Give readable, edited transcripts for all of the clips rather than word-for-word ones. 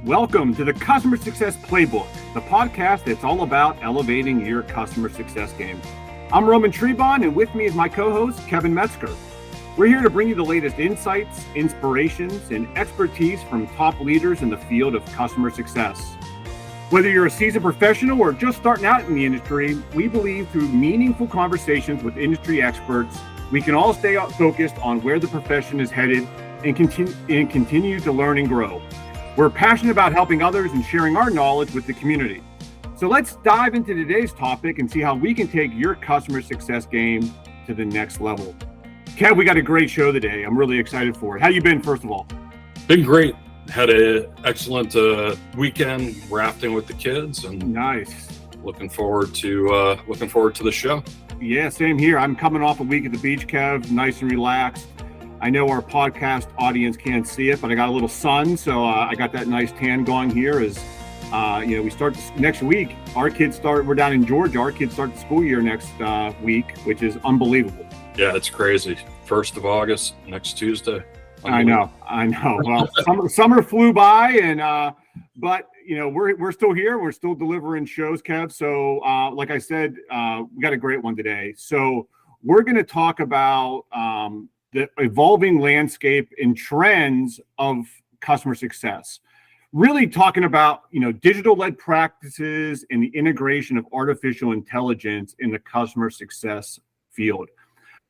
Welcome to the Customer Success Playbook, the podcast that's all about elevating your customer success game. I'm Trebon, and with me is my co-host, Kevin Metzger. We're here to bring you the latest insights, inspirations, and expertise from top leaders in the field of customer success. Whether you're a seasoned professional or just starting out in the industry, we believe through meaningful conversations with industry experts, we can all stay focused on where the profession is headed and continue to learn and grow. We're passionate about helping others and sharing our knowledge with the community. So let's dive into today's topic and see how we can take your customer success game to the next level. Kev, we got a great show today. I'm really excited for it. How you been, first of all? Been great. Had an excellent weekend rafting with the kids, and nice. Looking forward to the show. Yeah, same here. I'm coming off a week at the beach, Kev, nice and relaxed. I know our podcast audience can't see it, but I got a little sun, so I got that nice tan going here. As we start next week. We're down in Georgia. Our kids start the school year next week, which is unbelievable. Yeah, it's crazy. 1st of August, next Tuesday. I know. Well, summer flew by, and but we're still here. We're still delivering shows, Kev. So, like I said, we got a great one today. So we're going to talk about the evolving landscape and trends of customer success. Really talking about, digital-led practices and the integration of artificial intelligence in the customer success field.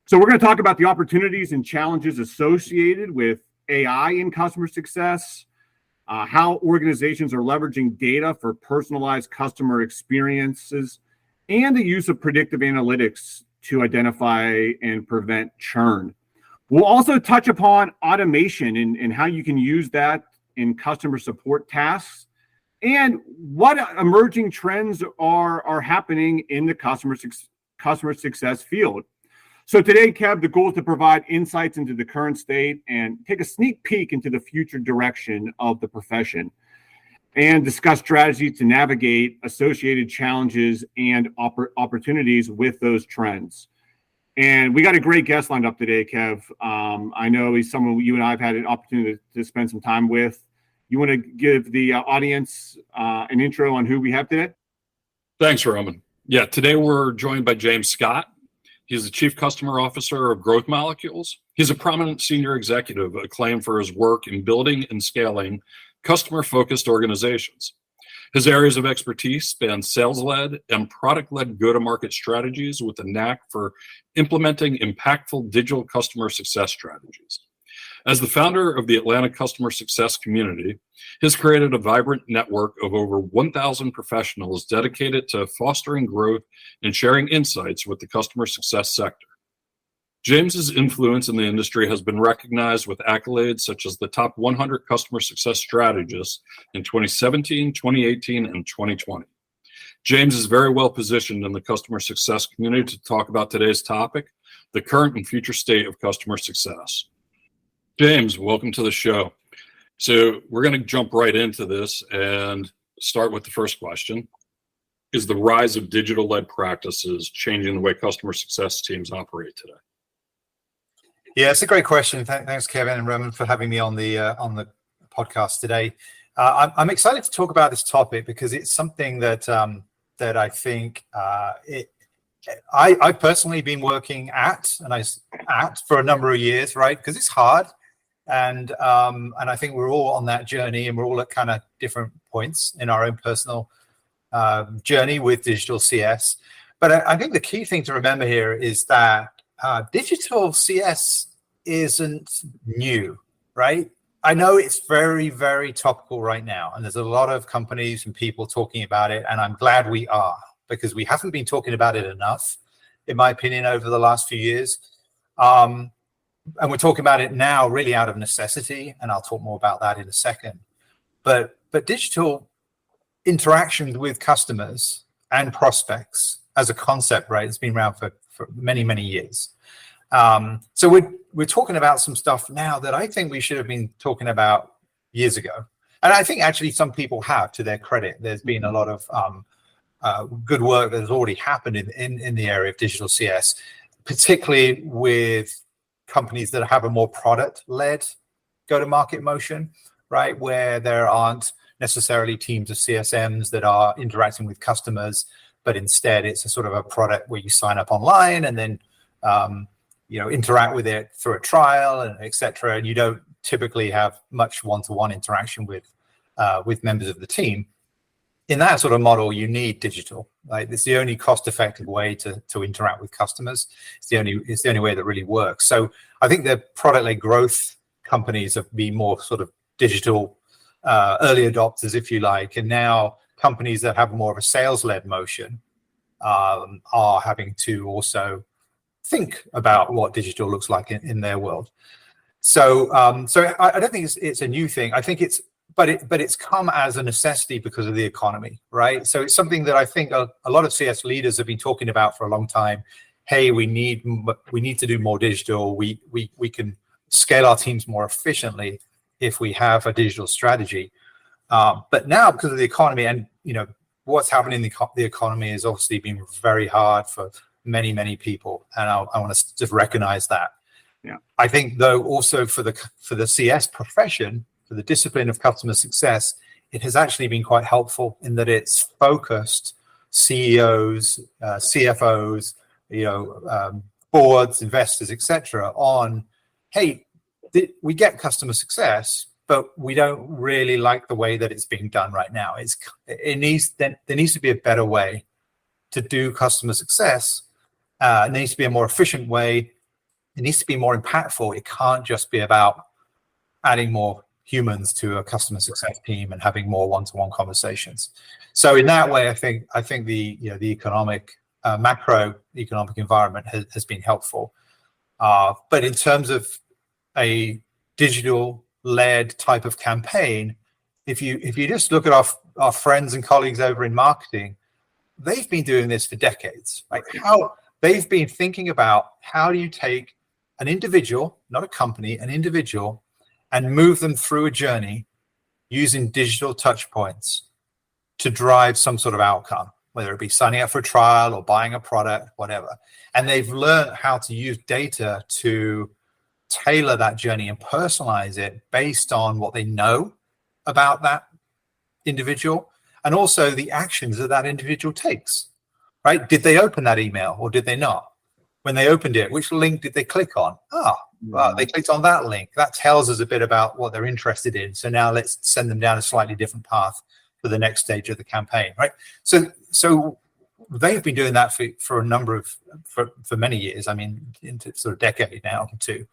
So we're going to talk about the opportunities and challenges associated with AI in customer success, how organizations are leveraging data for personalized customer experiences, and the use of predictive analytics to identify and prevent churn. We'll also touch upon automation and how you can use that in customer support tasks, and what emerging trends are happening in the customer success field. So today, Kev, the goal is to provide insights into the current state and take a sneak peek into the future direction of the profession, and discuss strategies to navigate associated challenges and opportunities with those trends. And we got a great guest lined up today, Kev. I know he's someone you and I have had an opportunity to spend some time with. You want to give the audience an intro on who we have today? Thanks, Roman. Yeah, today we're joined by James Scott. He's the Chief Customer Officer of Growth Molecules. He's a prominent senior executive acclaimed for his work in building and scaling customer-focused organizations. His areas of expertise span sales-led and product-led go-to-market strategies with a knack for implementing impactful digital customer success strategies. As the founder of the Atlanta Customer Success Community, he's created a vibrant network of over 1,000 professionals dedicated to fostering growth and sharing insights with the customer success sector. James's influence in the industry has been recognized with accolades such as the top 100 customer success strategists in 2017, 2018, and 2020. James is very well positioned in the customer success community to talk about today's topic, the current and future state of customer success. James, welcome to the show. So we're going to jump right into this and start with the first question. Is the rise of digital-led practices changing the way customer success teams operate today? Yeah, it's a great question. Thanks, Kevin and Roman, for having me on the podcast today. I'm excited to talk about this topic because it's something that I think I've personally been working at for a number of years, right? Because it's hard, and I think we're all on that journey, and we're all at kind of different points in our own personal journey with digital CS. But I think the key thing to remember here is that digital CS isn't new, right? I know it's very, very topical right now, and there's a lot of companies and people talking about it, and I'm glad we are, because we haven't been talking about it enough, in my opinion, over the last few years. And we're talking about it now really out of necessity, and I'll talk more about that in a second. But digital interactions with customers and prospects as a concept, right, it's been around for many, many years. So we're talking about some stuff now that I think we should have been talking about years ago. And I think actually some people have, to their credit. There's been a lot of good work that has already happened in the area of digital CS, particularly with companies that have a more product-led go-to-market motion, right, where there aren't necessarily teams of CSMs that are interacting with customers, but instead it's a sort of a product where you sign up online and then interact with it through a trial and etc. And you don't typically have much one-to-one interaction with members of the team. In that sort of model, you need digital. Like, it's the only cost-effective way to interact with customers. It's the only way that really works. So I think the product-led growth companies have been more sort of digital early adopters, if you like, and now companies that have more of a sales-led motion are having to also think about what digital looks like in their world. So I don't think it's a new thing. I think but it's come as a necessity because of the economy, right? So it's something that I think a lot of CS leaders have been talking about for a long time. Hey, we need to do more digital. We can scale our teams more efficiently if we have a digital strategy. But now, because of the economy and what's happening in the economy has obviously been very hard for many people, and I want to just recognize that. Yeah. I think though also for the CS profession, for the discipline of customer success, it has actually been quite helpful in that it's focused CEOs, CFOs, boards, investors, etc. on, hey, we get customer success, but we don't really like the way that it's being done right now. There needs to be a better way to do customer success. There needs to be a more efficient way. It needs to be more impactful. It can't just be about adding more humans to a customer success team and having more one-to-one conversations. So in that way, I think the economic macroeconomic environment has been helpful. But in terms of a digital-led type of campaign, if you just look at our friends and colleagues over in marketing, they've been doing this for decades. Like, how they've been thinking about how do you take an individual, not a company, an individual, and move them through a journey using digital touch points to drive some sort of outcome, whether it be signing up for a trial or buying a product, whatever. And they've learned how to use data to tailor that journey and personalize it based on what they know about that individual and also the actions that individual takes, right? Did they open that email or did they not? When they opened it, which link did they click on? They clicked on that link. That tells us a bit about what they're interested in. So now let's send them down a slightly different path for the next stage of the campaign, right? So they've been doing that for many years. I mean, into sort of decade now too.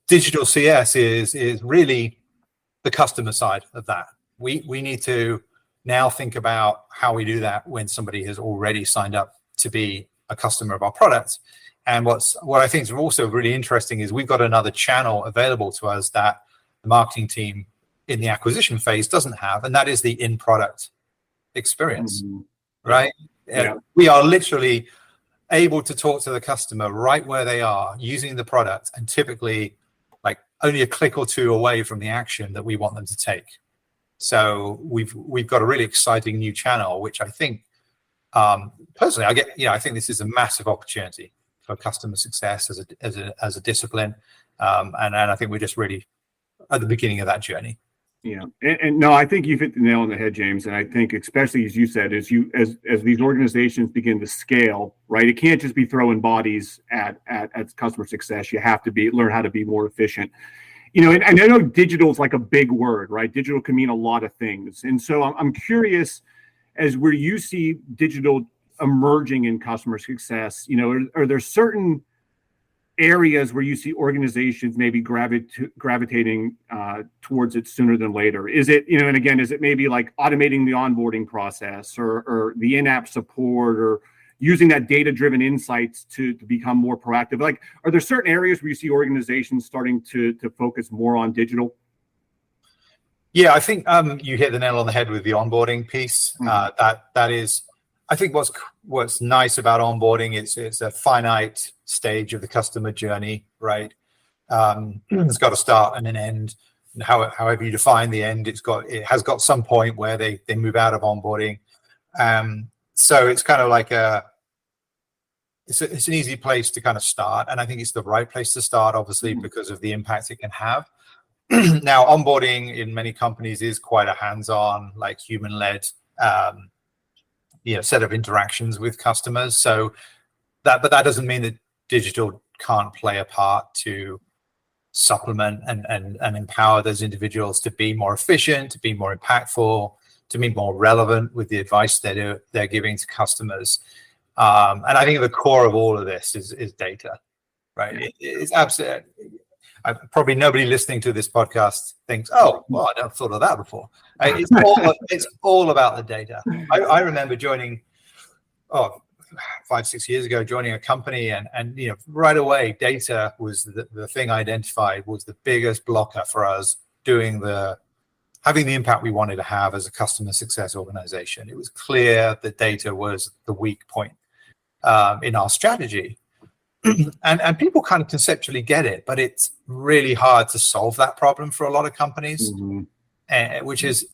Digital CS is really the customer side of that. We need to now think about how we do that when somebody has already signed up to be a customer of our product. And what I think is also really interesting is we've got another channel available to us that the marketing team in the acquisition phase doesn't have, and that is the in-product experience, right? Yeah. We are literally able to talk to the customer right where they are using the product, and typically like only a click or two away from the action that we want them to take. So we've got a really exciting new channel, which I think personally I think this is a massive opportunity for customer success as a discipline, and I think we're just really at the beginning of that journey. Yeah, and no, I think you've hit the nail on the head, James. And I think, especially as you said, as these organizations begin to scale, right? It can't just be throwing bodies at customer success. You have to learn how to be more efficient. And I know digital is like a big word, right? Digital can mean a lot of things, and so I'm curious, as where you see digital emerging in customer success, are there certain areas where you see organizations maybe gravitating towards it sooner than later? Is it, and again, is it maybe like automating the onboarding process or the in-app support or using that data-driven insights to become more proactive? Like, are there certain areas where you see organizations starting to focus more on digital? Yeah, I think you hit the nail on the head with the onboarding piece. That is, I think what's nice about onboarding is it's a finite stage of the customer journey, right? It's got a start and an end. And however you define the end, it has got some point where they move out of onboarding. So it's kind of like it's an easy place to kind of start, and I think it's the right place to start, obviously, because of the impact it can have. Now, onboarding in many companies is quite a hands-on, like human-led, set of interactions with customers. So but that doesn't mean that digital can't play a part to supplement and empower those individuals to be more efficient, to be more impactful, to be more relevant with the advice that they're giving to customers. And I think the core of all of this is data, right? It's absolutely. Probably nobody listening to this podcast thinks, "Oh, well, I never thought of that before." It's all about the data. I remember joining, 5-6 years ago, joining a company, and right away, data was the thing identified was the biggest blocker for us having the impact we wanted to have as a customer success organization. It was clear that data was the weak point in our strategy. And people kind of conceptually get it, but it's really hard to solve that problem for a lot of companies, which is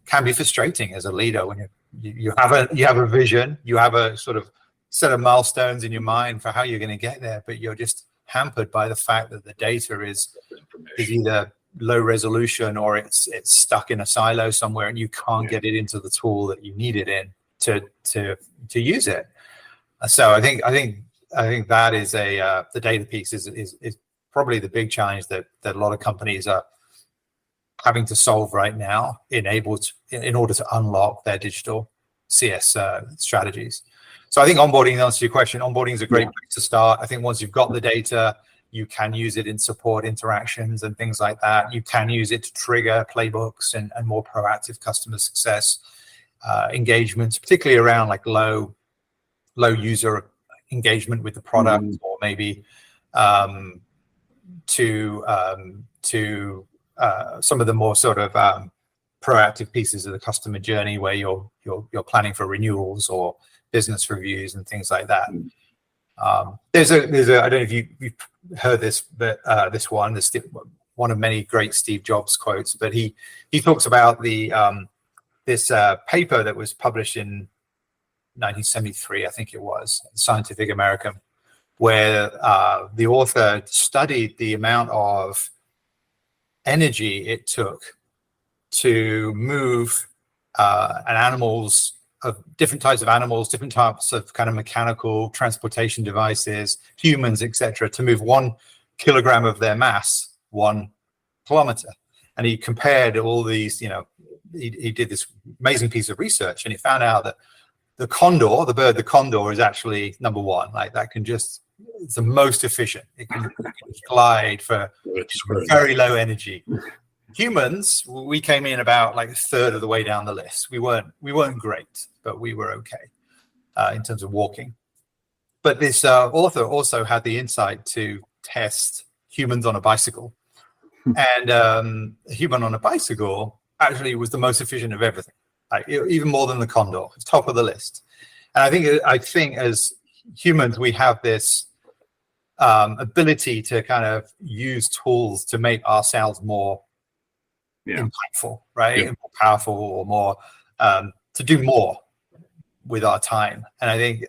can be frustrating as a leader when you have a vision, you have a sort of set of milestones in your mind for how you're going to get there, but you're just hampered by the fact that the data is either low resolution or it's stuck in a silo somewhere, and you can't get it into the tool that you need it in to use it. So I think that is the data piece is probably the big challenge that a lot of companies are having to solve right now in order to unlock their digital CS strategies. So I think onboarding, to answer your question, onboarding is a great place to start. I think once you've got the data, you can use it in support interactions and things like that. You can use it to trigger playbooks and more proactive customer success engagements, particularly around like low user engagement with the product, or maybe to some of the more sort of proactive pieces of the customer journey where you're planning for renewals or business reviews and things like that. There's a I don't know if you've heard this, but this one of many great Steve Jobs quotes, but he talks about this paper that was published in 1973, I think it was, Scientific American, where the author studied the amount of energy it took to move animals of different types of animals, different types of kind of mechanical transportation devices, humans, etc., to move 1 kilogram of their mass 1 kilometer. And he compared all these, he did this amazing piece of research, and he found out that the condor is actually number one. Like that it's the most efficient. It can glide for very low energy. Humans, we came in about like a third of the way down the list. We weren't great, but we were okay in terms of walking. But this author also had the insight to test humans on a bicycle, and a human on a bicycle actually was the most efficient of everything. Like even more than the condor, it's top of the list. And I think as humans, we have this ability to kind of use tools to make ourselves more impactful, right? Yeah. More powerful, or more to do more with our time. And I think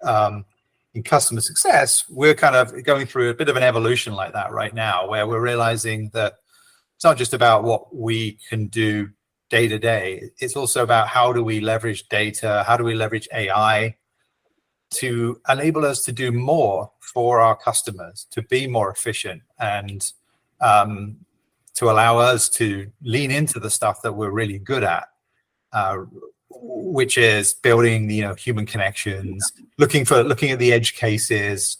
in customer success, we're kind of going through a bit of an evolution like that right now, where we're realizing that it's not just about what we can do day to day. It's also about how do we leverage data, how do we leverage AI to enable us to do more for our customers, to be more efficient, and to allow us to lean into the stuff that we're really good at, which is building human connections, looking at the edge cases,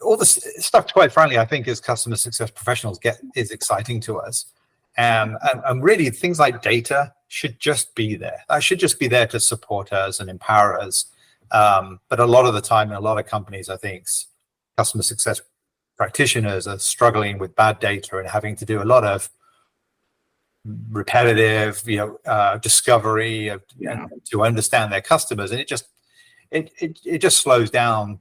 all the stuff, quite frankly, I think as customer success professionals is exciting to us. And really things like data should just be there. That should just be there to support us and empower us. But a lot of the time in a lot of companies, I think customer success practitioners are struggling with bad data and having to do a lot of repetitive, discovery to understand their customers. And it just slows down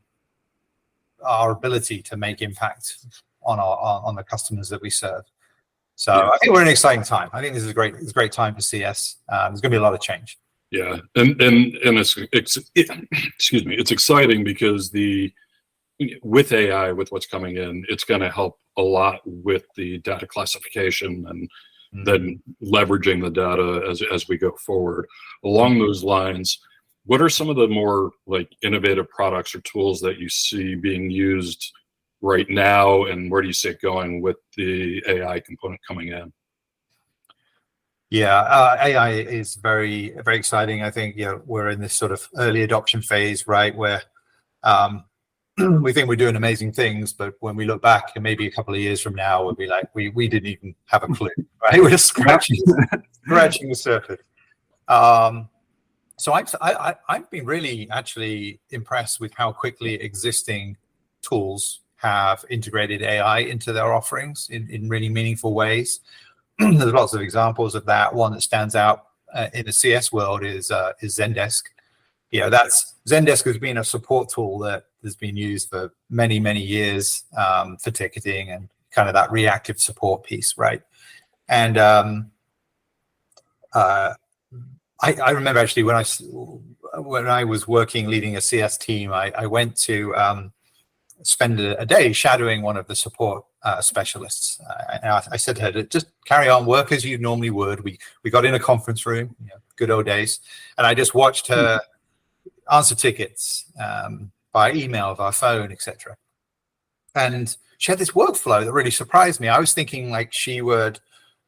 our ability to make impact on the customers that we serve. So I think we're in an exciting time. I think this is a great time for CS. There's going to be a lot of change. Yeah, and it's excuse me, it's exciting because the with AI, with what's coming in, it's going to help a lot with the data classification and then leveraging the data as we go forward. Along those lines, what are some of the more like innovative products or tools that you see being used right now, and where do you see it going with the AI component coming in? Yeah, AI is very, very exciting. I think we're in this sort of early adoption phase, right, where we think we're doing amazing things, but when we look back, and maybe a couple of years from now, we'll be like, we didn't even have a clue, right? We're just scratching the surface. So I've been really actually impressed with how quickly existing tools have integrated AI into their offerings in really meaningful ways. There's lots of examples of that. One that stands out in the CS world is Zendesk. Zendesk has been a support tool that has been used for many, many years for ticketing and kind of that reactive support piece, right? And I remember actually when I was working leading a CS team, I went to spend a day shadowing one of the support specialists. I said to her, just carry on, work as you normally would. We got in a conference room, good old days, and I just watched her answer tickets by email, via phone, etc. And she had this workflow that really surprised me. I was thinking like she would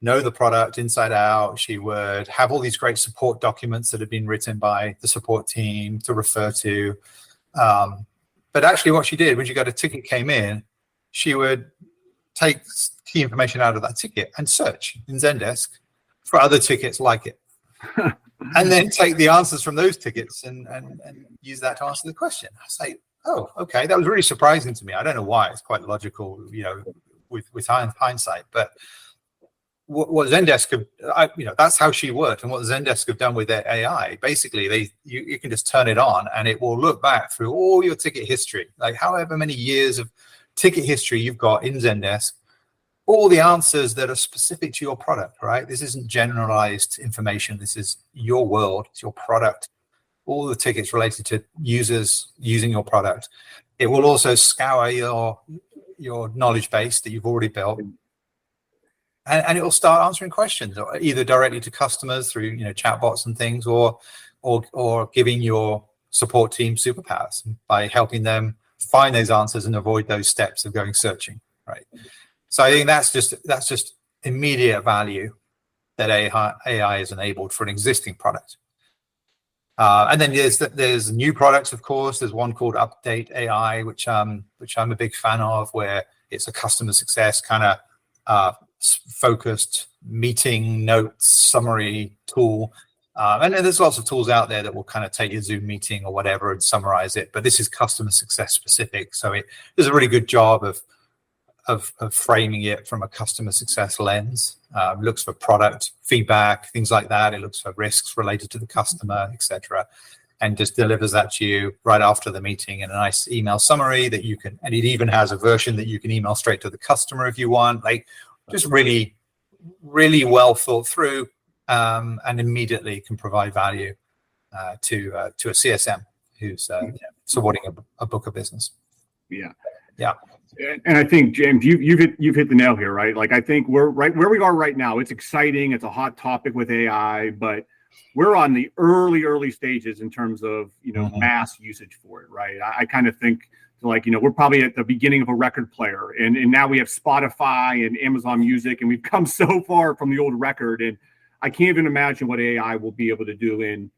know the product inside out. She would have all these great support documents that had been written by the support team to refer to. But actually what she did when she got a ticket came in, she would take key information out of that ticket and search in Zendesk for other tickets like it. And then take the answers from those tickets and use that to answer the question. I say, oh, okay, that was really surprising to me. I don't know why. It's quite logical, with hindsight. But what Zendesk have, that's how she worked. And what Zendesk have done with their AI, basically, you can just turn it on and it will look back through all your ticket history, like however many years of ticket history you've got in Zendesk, all the answers that are specific to your product, right? This isn't generalized information. This is your world. It's your product. All the tickets related to users using your product. It will also scour your knowledge base that you've already built. And it will start answering questions, or either directly to customers through chatbots and things, or giving your support team superpowers by helping them find those answers and avoid those steps of going searching, right? So I think that's just immediate value that AI has enabled for an existing product. And then there's new products, of course. There's one called Update AI, which I'm a big fan of, where it's a customer success kind of focused meeting notes summary tool. And then there's lots of tools out there that will kind of take your Zoom meeting or whatever and summarize it. But this is customer success specific, so it does a really good job of framing it from a customer success lens. Looks for product feedback, things like that. It looks for risks related to the customer, etc., and just delivers that to you right after the meeting in a nice email summary that you can. And it even has a version that you can email straight to the customer if you want. Like, just really, really well thought through, and immediately can provide value to a CSM who's supporting a book of business. Yeah. And I think, James, you've hit the nail here, right? Like, I think we're right where we are right now. It's exciting. It's a hot topic with AI, but we're on the early stages in terms of mass usage for it, right? I kind of think like we're probably at the beginning of a record player, and now we have Spotify and Amazon Music, and we've come so far from the old record, and I can't even imagine what AI will be able to do in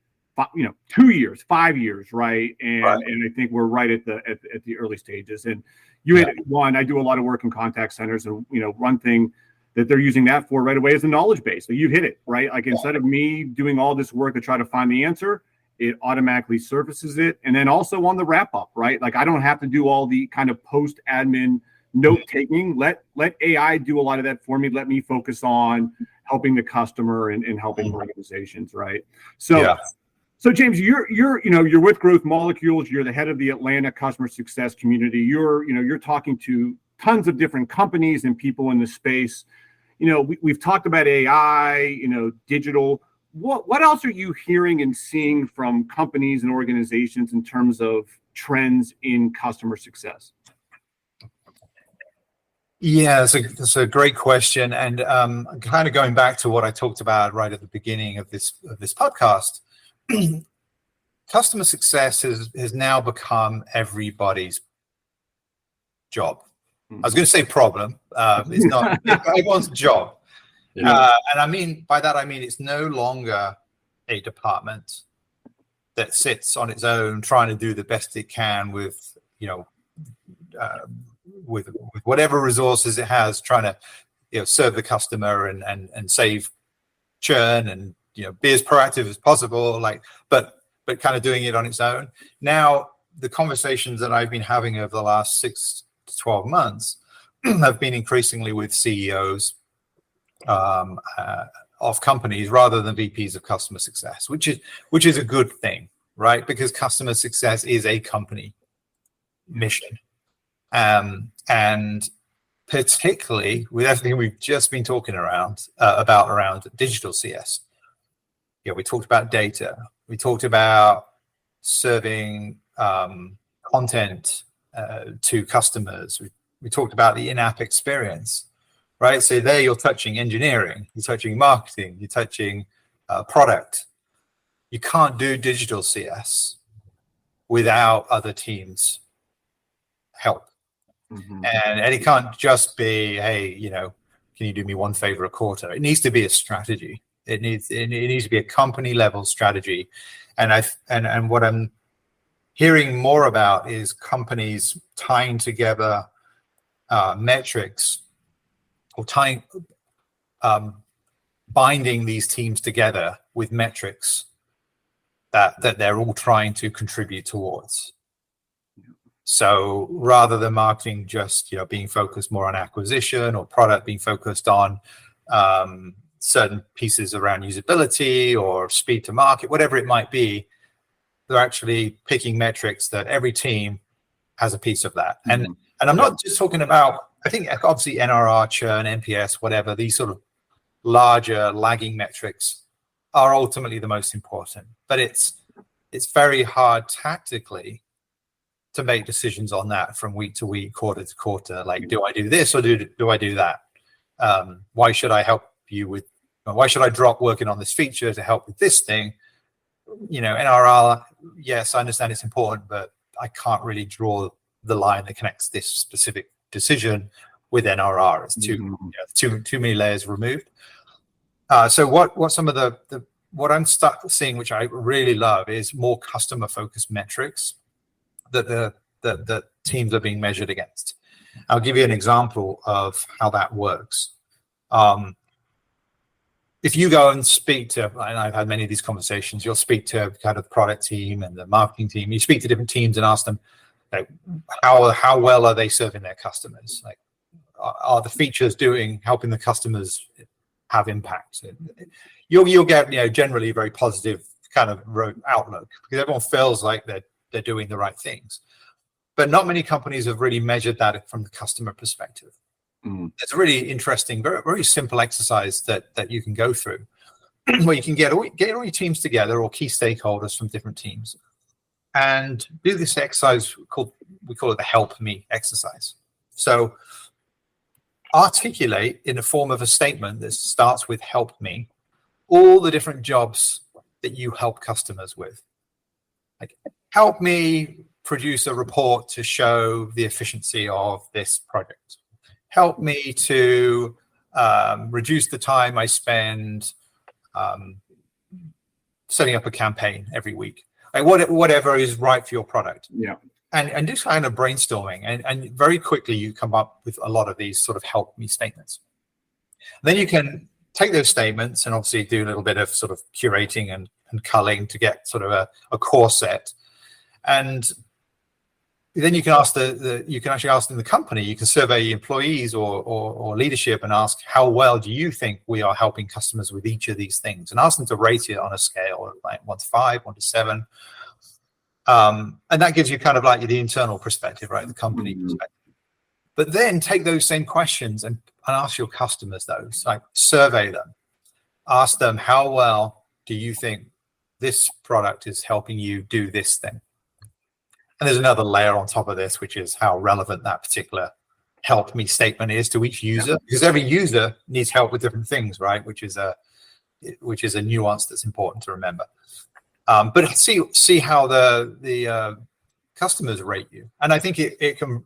2 years, 5 years, right? And I think we're right at the early stages. And you hit one. I do a lot of work in contact centers, and one thing that they're using that for right away is the knowledge base. So you hit it, right? Like, instead of me doing all this work to try to find the answer, it automatically surfaces it. And then also on the wrap up, right? Like, I don't have to do all the kind of post admin note taking. Let AI do a lot of that for me. Let me focus on helping the customer and helping organizations, right? So James, you're with Growth Molecules. You're the head of the Atlanta customer success community. You're talking to tons of different companies and people in the space. We've talked about AI, digital. What else are you hearing and seeing from companies and organizations in terms of trends in customer success? Yeah, it's a great question, and kind of going back to what I talked about right at the beginning of this podcast. Customer success has now become everybody's job. I was going to say problem. It's not everyone's job. Yeah. And I mean, by that, I mean, it's no longer a department that sits on its own trying to do the best it can with, with whatever resources it has, trying to, serve the customer and save churn and, be as proactive as possible, but kind of doing it on its own. Now, the conversations that I've been having over the last 6 to 12 months have been increasingly with CEOs of companies rather than VPs of customer success, which is a good thing, right? Because customer success is a company mission, and particularly with everything we've just been talking around digital CS. We talked about data. We talked about serving content to customers. We talked about the in-app experience. Right, so there you're touching engineering, you're touching marketing, you're touching product. You can't do digital CS without other teams' help, and it can't just be, hey, can you do me one favor a quarter? It needs to be a strategy. It needs to be a company level strategy, and what I'm hearing more about is companies tying together metrics, or binding these teams together with metrics that they're all trying to contribute towards. So rather than marketing just being focused more on acquisition, or product being focused on certain pieces around usability or speed to market, whatever it might be, they're actually picking metrics that every team has a piece of that. And I'm not just talking about, I think obviously NRR, churn, NPS, whatever, these sort of larger lagging metrics are ultimately the most important. But it's very hard tactically to make decisions on that from week to week, quarter to quarter. Like, do I do this or do I do that? Why should I help you with? Why should I drop working on this feature to help with this thing? NRR, yes, I understand it's important, but I can't really draw the line that connects this specific decision with NRR. It's too many layers removed. So what some of the what I'm seeing, which I really love, is more customer focused metrics that the teams are being measured against. I'll give you an example of how that works. If you go and speak to, and I've had many of these conversations, you'll speak to kind of the product team and the marketing team. You speak to different teams and ask them, like, how well are they serving their customers? Like, are the features helping the customers have impact? You'll get generally a very positive kind of outlook, because everyone feels like they're doing the right things. But not many companies have really measured that from the customer perspective. It's a really interesting, very, very simple exercise that you can go through, where you can get all your teams together, or key stakeholders from different teams, and do this exercise we call it the help me exercise. So articulate in the form of a statement that starts with help me all the different jobs that you help customers with. Like, help me produce a report to show the efficiency of this project. Help me to reduce the time I spend setting up a campaign every week. Like, whatever is right for your product. Yeah. And just kind of brainstorming, and very quickly you come up with a lot of these sort of help me statements. Then you can take those statements and obviously do a little bit of sort of curating and culling to get sort of a core set. And then you can ask you can actually ask in the company, you can survey employees or leadership and ask, how well do you think we are helping customers with each of these things? And ask them to rate it on a scale of like 1 to 5, 1 to 7. And that gives you kind of like the internal perspective, right? The company perspective. But then take those same questions and ask your customers those, like survey them. Ask them, how well do you think this product is helping you do this thing? And there's another layer on top of this, which is how relevant that particular help me statement is to each user, because every user needs help with different things, right? Which is a nuance that's important to remember. But see how the customers rate you, and I think it can.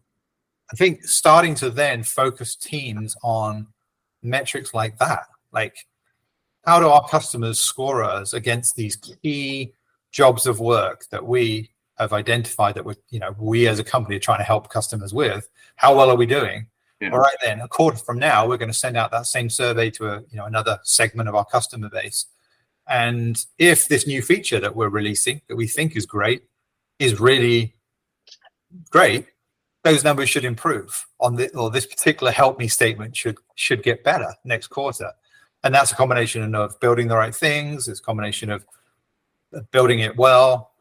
I think starting to then focus teams on metrics like that, like how do our customers score us against these key jobs of work that we have identified that we as a company are trying to help customers with. How well are we doing? Yeah. All right, then a quarter from now, we're going to send out that same survey to another segment of our customer base. And if this new feature that we're releasing that we think is great is really great, those numbers should improve or this particular help me statement should get better next quarter. And that's a combination of building the right things. It's a combination of building it well.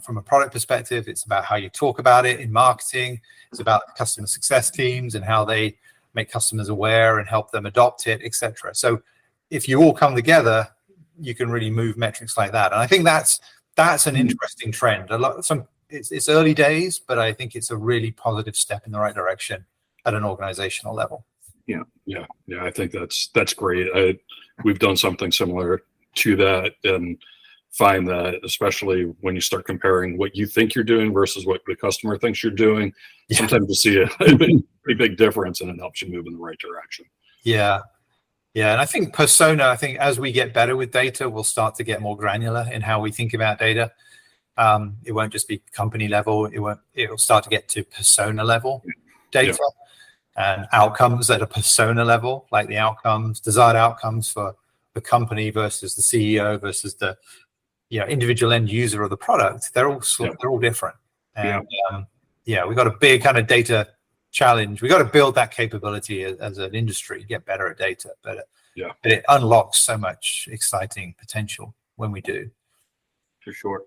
From a product perspective, it's about how you talk about it in marketing. It's about customer success teams and how they make customers aware and help them adopt it, etc. So if you all come together, you can really move metrics like that. And I think that's an interesting trend. It's early days, but I think it's a really positive step in the right direction at an organizational level. Yeah. I think that's great. We've done something similar to that, and find that especially when you start comparing what you think you're doing versus what the customer thinks you're doing, sometimes you see a pretty big difference, and it helps you move in the right direction. Yeah. And I think as we get better with data, we'll start to get more granular in how we think about data. It won't just be company level. It'll start to get to persona level data and outcomes at a persona level, like the desired outcomes for the company versus the CEO versus the individual end user of the product. They're all different. And we've got a big kind of data challenge. We've got to build that capability as an industry, get better at data. But it unlocks so much exciting potential when we do. For sure.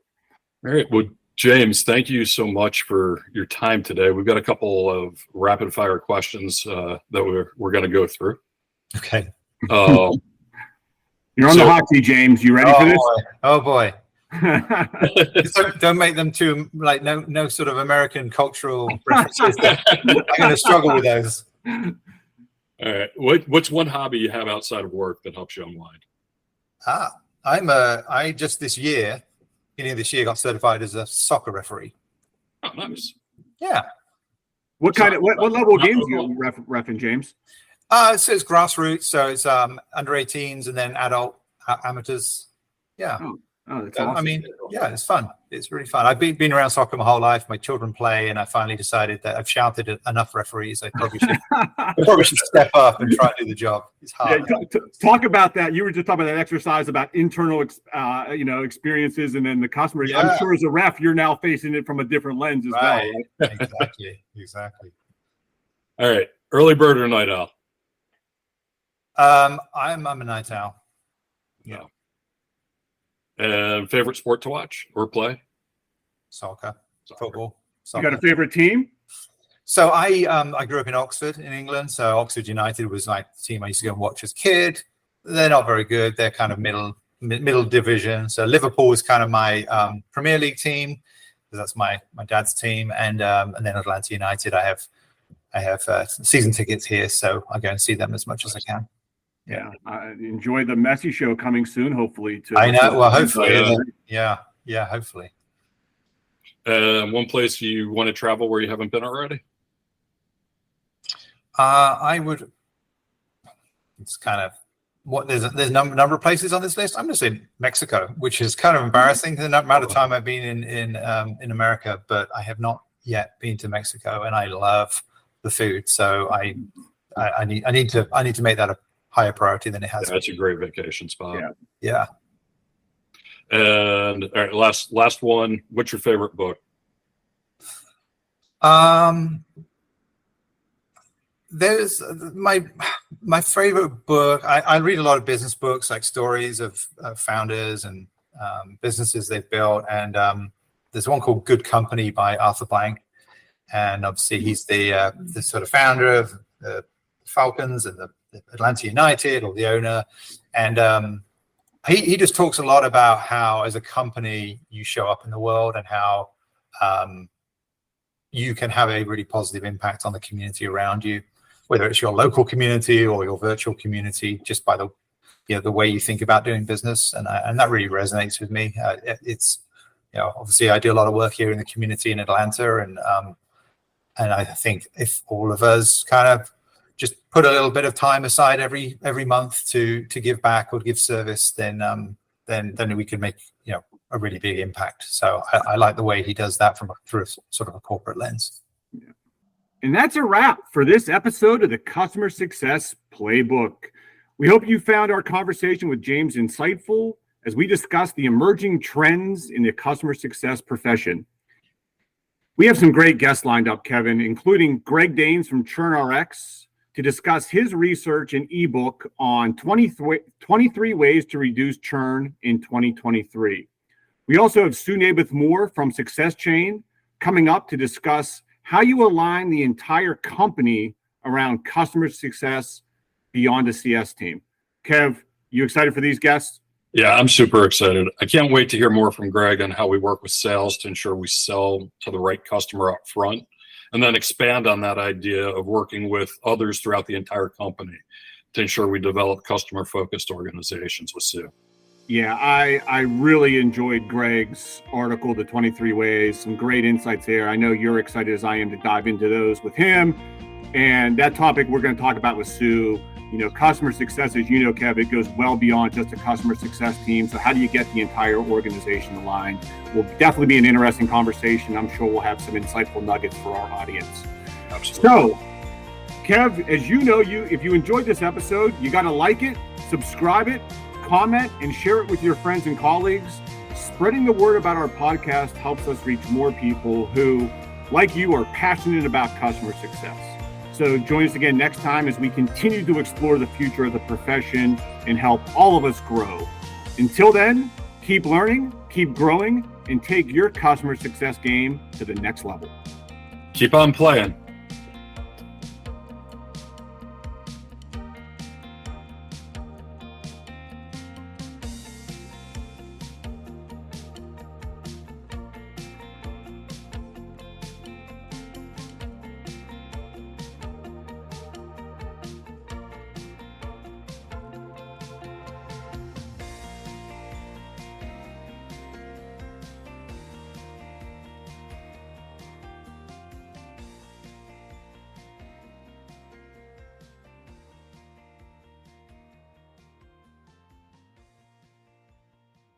All right. Well, James, thank you so much for your time today. We've got a couple of rapid fire questions that we're going to go through. Okay. You're on the hot seat, James. You ready for this? Oh boy. Don't make them too no sort of American cultural references. I'm going to struggle with those. All right. What's one hobby you have outside of work that helps you unwind? I just beginning of this year, got certified as a soccer referee. Oh, nice. Yeah. What level of games do you reffing, James? So it's grassroots. So it's under 18s and then adult amateurs. Yeah. Oh, that's awesome. I mean, yeah, it's fun. It's really fun. I've been around soccer my whole life. My children play, and I finally decided that I've shouted at enough referees. I probably should step up and try to do the job. It's hard. Yeah, talk about that. You were just talking about that exercise about internal, experiences, and then the customers. Yeah. I'm sure as a ref, you're now facing it from a different lens as well. Right? Exactly. All right. Early bird or night owl? I'm a night owl. Yeah. And favorite sport to watch or play? Soccer. Football. You got a favorite team? So I grew up in Oxford, in England. So Oxford United was like the team I used to go and watch as a kid. They're not very good. They're kind of middle division. So Liverpool is kind of my Premier League team, because that's my dad's team, and then Atlanta United. I have season tickets here, so I go and see them as much as I can. Yeah, I enjoy the Messi show coming soon. Hopefully, I know. Well, hopefully, yeah, hopefully. One place you want to travel where you haven't been already? I would. It's kind of there's a number of places on this list. I'm going to say Mexico, which is kind of embarrassing the amount of time I've been in America, but I have not yet been to Mexico, and I love the food. So I need to make that a higher priority than it has. That's a great vacation spot. Yeah. And all right, last one. What's your favorite book? There's my favorite book. I read a lot of business books, like stories of founders and businesses they've built. And there's one called Good Company by Arthur Blank. And obviously he's the sort of founder of the Falcons and the Atlanta United, or the owner. And he just talks a lot about how, as a company, you show up in the world and how you can have a really positive impact on the community around you. whether it's your local community or your virtual community, just by the way you think about doing business, and that really resonates with me. It's obviously I do a lot of work here in the community in Atlanta, and I think if all of us kind of just put a little bit of time aside every month to give back or give service, then we could make a really big impact. So I like the way he does that through sort of a corporate lens. Yeah. And that's a wrap for this episode of the Customer Success Playbook. We hope you found our conversation with James insightful as we discuss the emerging trends in the customer success profession. We have some great guests lined up, Kevin, including Greg Danes from ChurnRx to discuss his research and ebook on 23 ways to reduce churn in 2023. We also have Sue Naboth Moore from Success Chain coming up to discuss how you align the entire company around customer success beyond a CS team. Kev, you excited for these guests? Yeah, I'm super excited. I can't wait to hear more from Greg on how we work with sales to ensure we sell to the right customer up front, and then expand on that idea of working with others throughout the entire company to ensure we develop customer-focused organizations with Sue. Yeah, I really enjoyed Greg's article, The 23 Ways, some great insights there. I know you're excited as I am to dive into those with him. And that topic we're going to talk about with Sue, customer success, as you know, Kev, it goes well beyond just a customer success team. So how do you get the entire organization aligned? Will definitely be an interesting conversation. I'm sure we'll have some insightful nuggets for our audience. Absolutely. So, Kev, as you know, if you enjoyed this episode, you got to like it, subscribe it, comment, and share it with your friends and colleagues. Spreading the word about our podcast helps us reach more people who, like you, are passionate about customer success. So join us again next time as we continue to explore the future of the profession and help all of us grow. Until then, keep learning, keep growing, and take your customer success game to the next level. Keep on playing.